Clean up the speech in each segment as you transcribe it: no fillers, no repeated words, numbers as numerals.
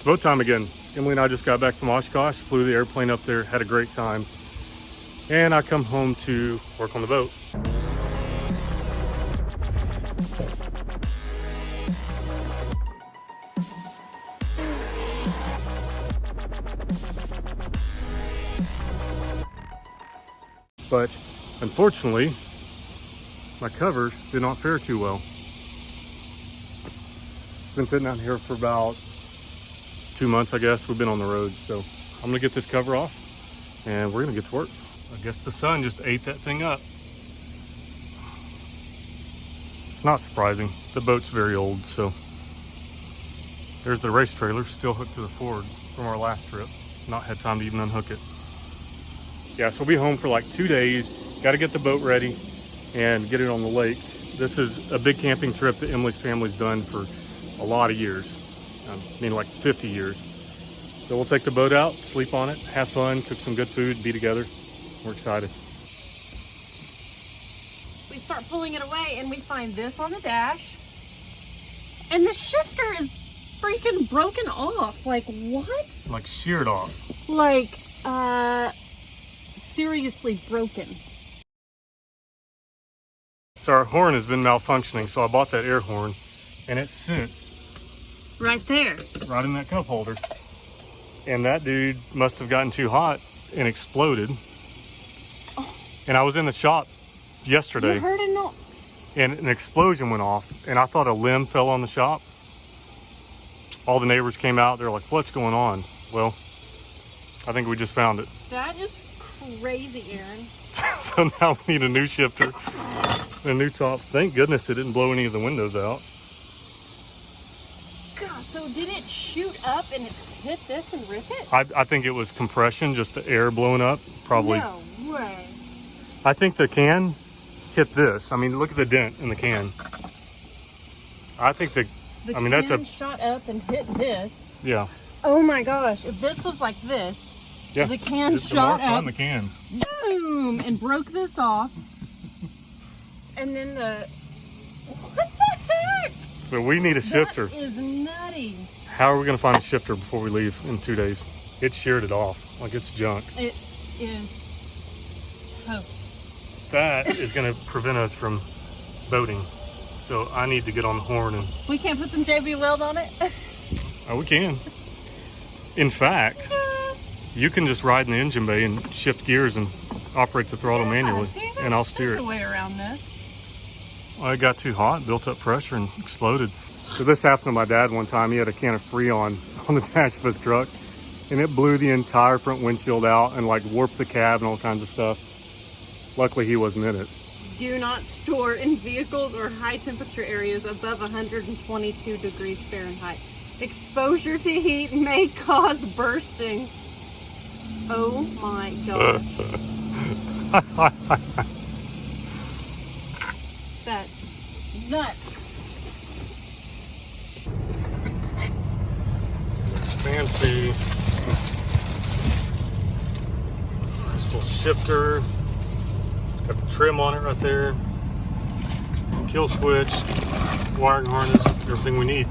It's boat time again. Emily and I just got back from Oshkosh, flew the airplane up there, had a great time. And I come home to work on the boat. But unfortunately, my cover did not fare too well. It's been sitting out here for about 2 months, I guess. We've been on the road, so I'm gonna get this cover off and we're gonna get to work. I guess the sun just ate that thing up. It's not surprising. The boat's very old, so. There's the race trailer still hooked to the Ford from our last trip. Not had time to even unhook it. Yeah, so we'll be home for like 2 days. Got to get the boat ready and get it on the lake. This is a big camping trip that Emily's family's done for a lot of years. I mean, like 50 years. So we'll take the boat out, sleep on it, have fun, cook some good food, be together. We're excited. We start pulling it away and we find this on the dash. And the shifter is freaking broken off. Like, what? Like sheared off. Like, seriously broken. So our horn has been malfunctioning, so I bought that air horn and it sits right there, right in that cup holder. And that dude must have gotten too hot and exploded. Oh. And I was in the shop yesterday. You heard a noise? And an explosion went off and I thought a limb fell on the shop. All the neighbors came out, they're like, what's going on? Well, I think we just found it. That is crazy, Aaron. So now we need a new shifter, a new top. Thank goodness it didn't blow any of the windows out. God, so did it shoot up and it hit this and rip it? I think it was compression, just the air blowing up, probably. No way. I think the can hit this. I mean, look at the dent in the can. I think The can that's a shot up and hit this. Yeah. Oh my gosh, if this was like this, yeah. The can It's shot up, on the can. boom, and broke this off. And then what the heck? So we need a shifter. That is nutty. How are we going to find a shifter before we leave in 2 days? It sheared it off like it's junk. It is toast. That is going to prevent us from boating. So I need to get on the horn and... We can't put some JB Weld on it? Oh, we can. In fact, you can just ride in the engine bay and shift gears and operate the throttle manually, and I'll steer it. There's a way around this. Well, it got too hot, built up pressure, and exploded. So this happened to my dad one time. He had a can of Freon on the dash of his truck, and it blew the entire front windshield out and like warped the cab and all kinds of stuff. Luckily, he wasn't in it. Do not store in vehicles or high temperature areas above 122 degrees Fahrenheit. Exposure to heat may cause bursting. Oh my God. That's nuts. Fancy. Nice little shifter. It's got the trim on it right there. Kill switch, wiring harness, everything we need.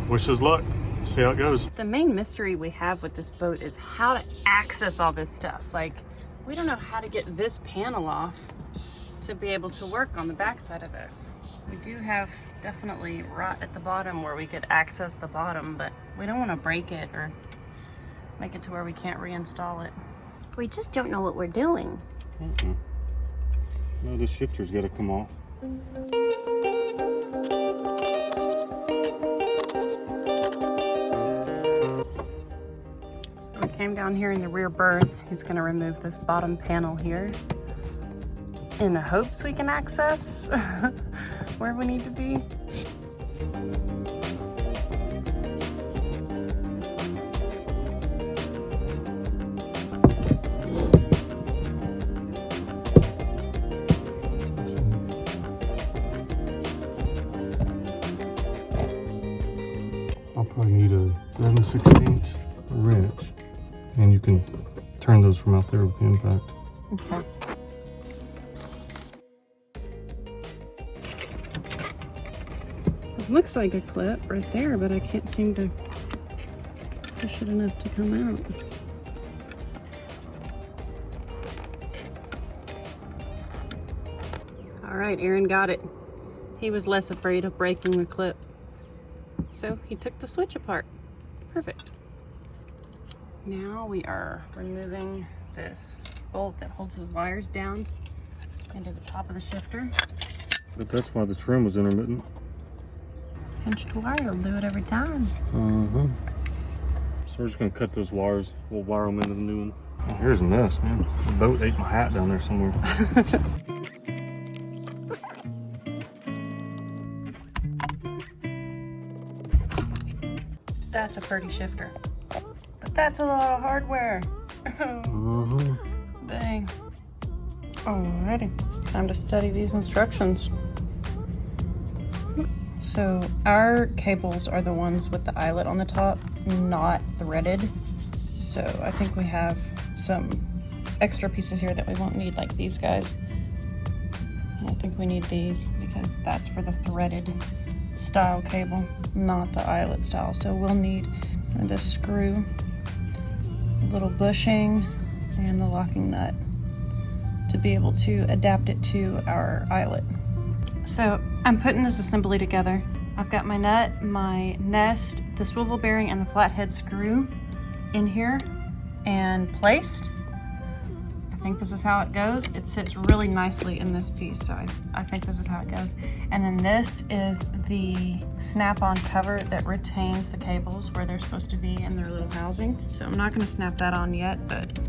Wish us luck. See how it goes. The main mystery we have with this boat is how to access all this stuff. Like, we don't know how to get this panel off to be able to work on the backside of this. We do have definitely rot at the bottom where we could access the bottom, but we don't want to break it or make it to where we can't reinstall it. We just don't know what we're doing. No, the shifter's got to come off. We came down here in the rear berth. He's going to remove this bottom panel here in hopes we can access where we need to be. I'll probably need a 7/16 wrench, and you can turn those from out there with the impact. Okay. It looks like a clip right there, but I can't seem to push it enough to come out. All right, Aaron got it. He was less afraid of breaking the clip. So he took the switch apart. Perfect. Now we are removing this bolt that holds the wires down into the top of the shifter. But that's why the trim was intermittent. Pinched wire will do it every time. So we're just gonna cut those wires. We'll wire them into the new one. Oh, here's a mess, man. The boat ate my hat down there somewhere. That's a pretty shifter. But that's a lot of hardware. Dang. Alrighty, time to study these instructions. So our cables are the ones with the eyelet on the top, not threaded. So I think we have some extra pieces here that we won't need, like these guys. I don't think we need these because that's for the threaded style cable, not the eyelet style. So we'll need this screw, a little bushing, and the locking nut to be able to adapt it to our eyelet. So I'm putting this assembly together. I've got my nut, my nest, the swivel bearing, and the flathead screw in here and placed. I think this is how it goes. It sits really nicely in this piece, so I think this is how it goes. And then this is the snap-on cover that retains the cables where they're supposed to be in their little housing. So I'm not gonna snap that on yet, but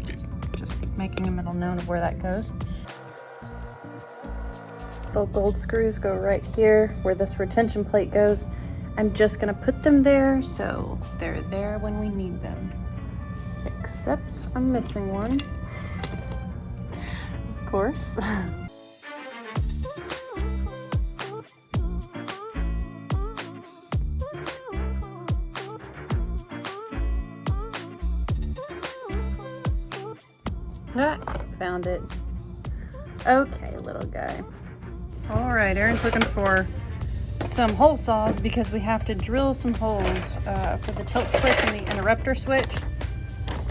just making a mental note of where that goes. Little gold screws go right here where this retention plate goes. I'm just gonna put them there so they're there when we need them. Except I'm missing one. Of course. Ah, found it. Okay, little guy. All right, Aaron's looking for some hole saws because we have to drill some holes for the tilt switch and the interrupter switch.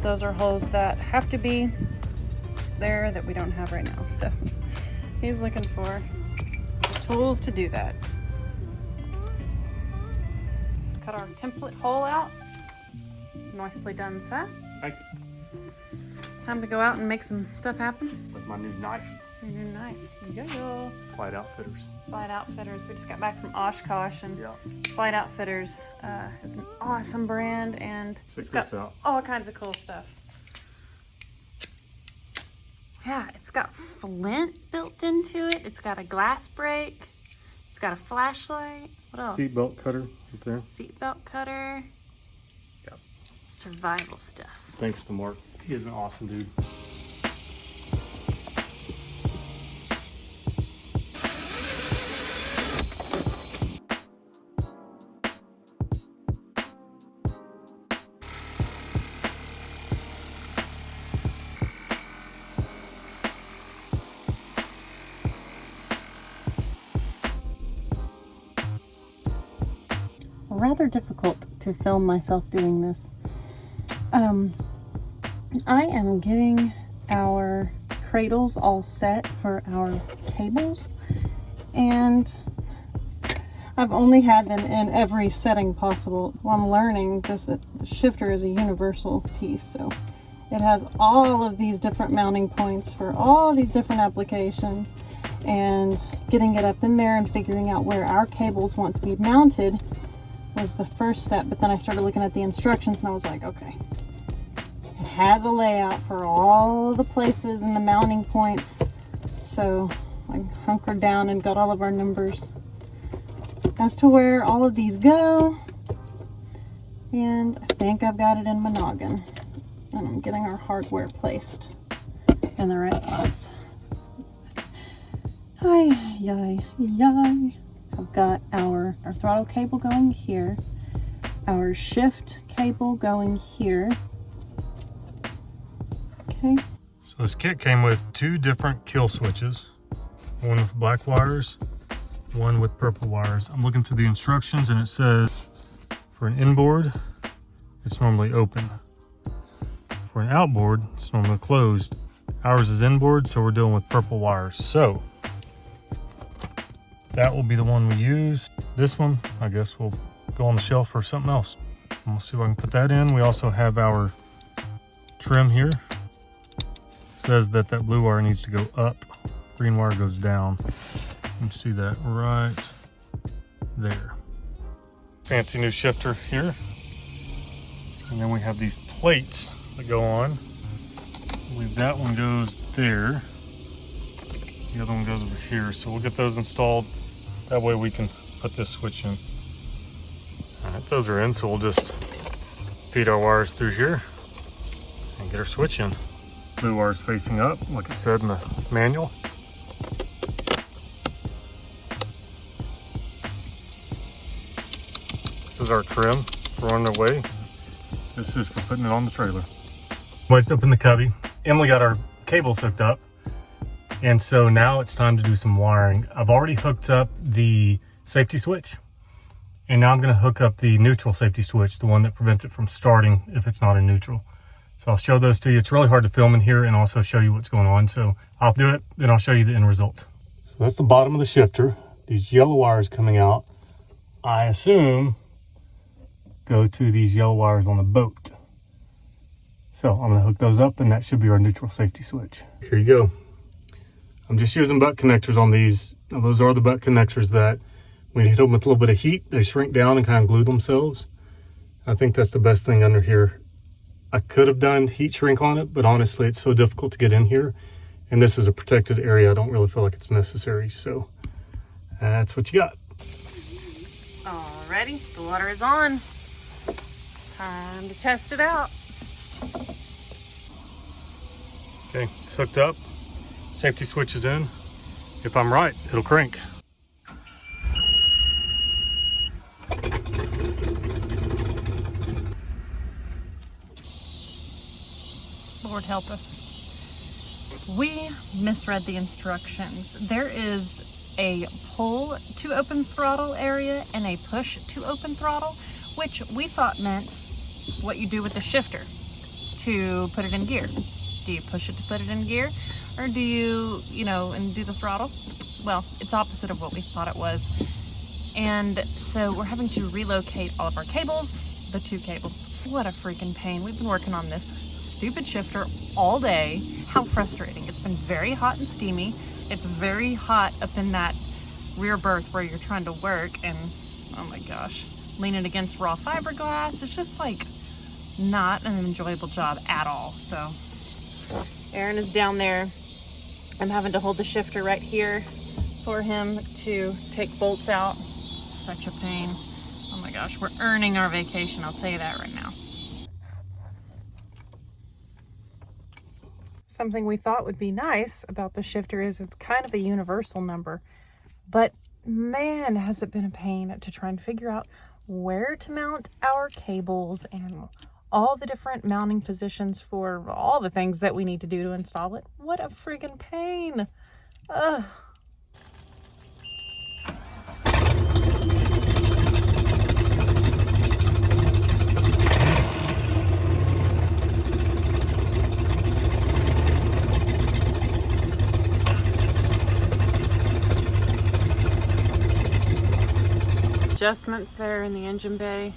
Those are holes that have to be there that we don't have right now. So he's looking for the tools to do that. Cut our template hole out. Nicely done, sir. Thank you. Time to go out and make some stuff happen. With my new knife. Your new knife. Yeah. Flight Outfitters. Flight Outfitters. We just got back from Oshkosh, and Yeah. Flight Outfitters is an awesome brand, and Check it's got this out. all kinds of cool stuff. Yeah, it's got flint built into it. It's got a glass break. It's got a flashlight. What else? Seatbelt cutter right there. Seatbelt cutter. Yep. Survival stuff. Thanks to Mark. He is an awesome dude. Rather difficult to film myself doing this. I am getting our cradles all set for our cables, and I've only had them in every setting possible. Well, I'm learning this shifter is a universal piece, so it has all of these different mounting points for all these different applications, and getting it up in there and figuring out where our cables want to be mounted was the first step. But then I started looking at the instructions and I was like, okay, it has a layout for all the places and the mounting points. So I hunkered down and got all of our numbers as to where all of these go, and I think I've got it in my noggin, and I'm getting our hardware placed in the right spots. Yay. I've got our throttle cable going here, our shift cable going here. Okay. So this kit came with 2 different kill switches, one with black wires, one with purple wires. I'm looking through the instructions and it says for an inboard it's normally open. For an outboard, it's normally closed. Ours is inboard, so we're dealing with purple wires. So that will be the one we use. This one, I guess, will go on the shelf for something else. And we'll see if I can put that in. We also have our trim here. It says that that blue wire needs to go up. Green wire goes down. You can see that right there. Fancy new shifter here. And then we have these plates that go on. I believe that one goes there. The other one goes over here. So we'll get those installed. That way we can put this switch in. All right, those are in, so we'll just feed our wires through here and get our switch in. Blue wire's facing up, like it said in the manual. This is our trim for on the way. This is for putting it on the trailer. Wedged up in the cubby. Emily got our cables hooked up. And so now it's time to do some wiring. I've already hooked up the safety switch. And now I'm gonna hook up the neutral safety switch, the one that prevents it from starting if it's not in neutral. So I'll show those to you. It's really hard to film in here and also show you what's going on. So I'll do it, then I'll show you the end result. So that's the bottom of the shifter. These yellow wires coming out, I assume, go to these yellow wires on the boat. So I'm gonna hook those up and that should be our neutral safety switch. Here you go. I'm just using butt connectors on these. Now, those are the butt connectors that when you hit them with a little bit of heat, they shrink down and kind of glue themselves. I think that's the best thing under here. I could have done heat shrink on it, but honestly, it's so difficult to get in here. And this is a protected area. I don't really feel like it's necessary. So that's what you got. Alrighty, the water is on. Time to test it out. Okay, it's hooked up. Safety switch is in. If I'm right, it'll crank. Lord help us. We misread the instructions. There is a pull to open throttle area and a push to open throttle, which we thought meant what you do with the shifter to put it in gear. Do you push it to put it in gear? Or do you, and do the throttle? Well, it's opposite of what we thought it was. And so we're having to relocate all of our cables, the 2 cables. What a freaking pain. We've been working on this stupid shifter all day. How frustrating. It's been very hot and steamy. It's very hot up in that rear berth where you're trying to work, and oh my gosh, leaning against raw fiberglass. It's just like not an enjoyable job at all. So Aaron is down there. I'm having to hold the shifter right here for him to take bolts out. Such a pain. Oh my gosh, we're earning our vacation, I'll tell you that right now. Something we thought would be nice about the shifter is it's kind of a universal number, but man, has it been a pain to try and figure out where to mount our cables and all the different mounting positions for all the things that we need to do to install it. What a friggin' pain. Ugh. Adjustments there in the engine bay.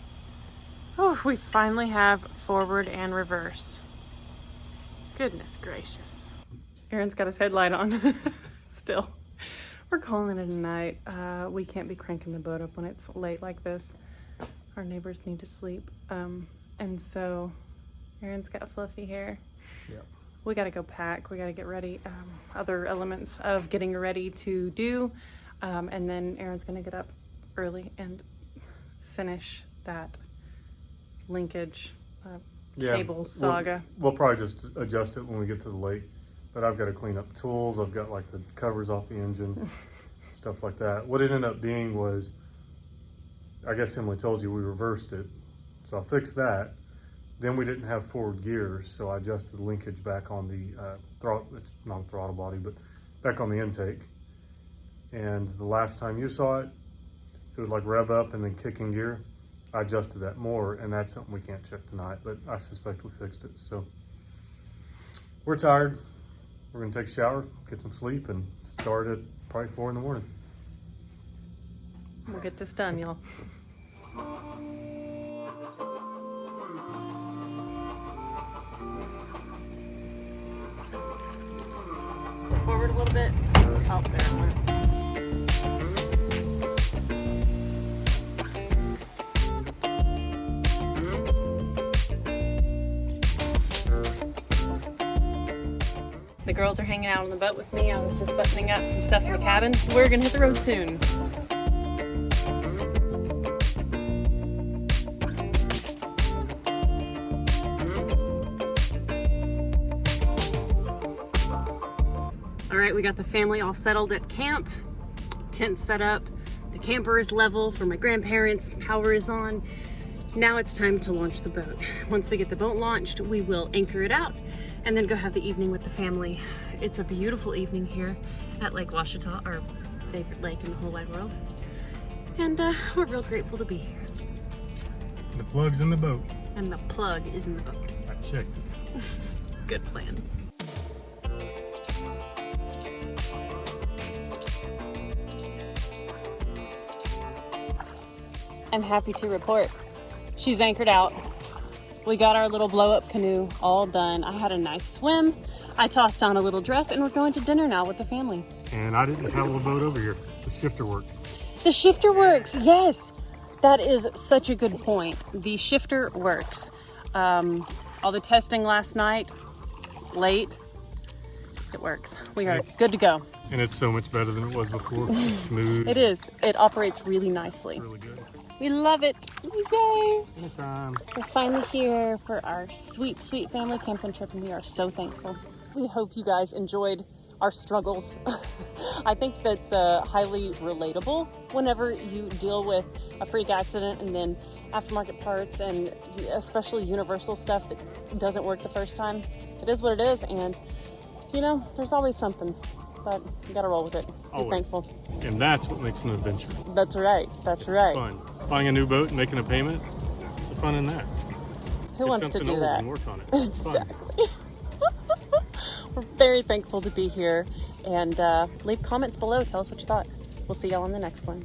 Oh, we finally have forward and reverse. Goodness gracious. Aaron's got his headlight on still. We're calling it a night. We can't be cranking the boat up when it's late like this. Our neighbors need to sleep. And so Aaron's got fluffy hair. Yep. We gotta go pack. We gotta get ready. Other elements of getting ready to do. And then Aaron's gonna get up early and finish that linkage cable saga. We'll probably just adjust it when we get to the lake, but I've got to clean up tools. I've got like the covers off the engine, stuff like that. What it ended up being was, I guess Emily told you, we reversed it. So I fixed that. Then we didn't have forward gears, so I adjusted the linkage back on the throttle, it's not throttle body, but back on the intake. And the last time you saw it, it would like rev up and then kick in gear. I adjusted that more, and that's something we can't check tonight, but I suspect we fixed it. So we're tired. We're gonna take a shower, get some sleep, and start at probably 4 in the morning. We'll get this done, y'all. Forward a little bit. Oh, there it went. The girls are hanging out on the boat with me. I was just buttoning up some stuff in the cabin. We're gonna hit the road soon. All right, we got the family all settled at camp. Tent set up. The camper is level for my grandparents. Power is on. Now it's time to launch the boat. Once we get the boat launched, we will anchor it out and then go have the evening with the family. It's a beautiful evening here at Lake Washita, our favorite lake in the whole wide world. And we're real grateful to be here. The plug's in the boat. And the plug is in the boat. I checked it. Good plan. I'm happy to report she's anchored out. We got our little blow-up canoe all done. I had a nice swim. I tossed on a little dress, and we're going to dinner now with the family. And I didn't paddle the boat over here. The shifter works. The shifter works, yes. That is such a good point. The shifter works. All the testing last night, late, it works. We are good to go. And it's so much better than it was before. It's smooth. It is. It operates really nicely. Really good. We love it. Yay! Anytime. We're finally here for our sweet, sweet family camping trip, and we are so thankful. We hope you guys enjoyed our struggles. I think that's highly relatable whenever you deal with a freak accident and then aftermarket parts and especially universal stuff that doesn't work the first time. It is what it is, and you know, there's always something, but you gotta roll with it. Be thankful. And that's what makes an adventure. That's right. That's right. Fun. Buying a new boat and making a payment, it's the fun in that. Who wants to do that? And work on it. It's Exactly. We're very thankful to be here, and leave comments below. Tell us what you thought. We'll see y'all on the next one.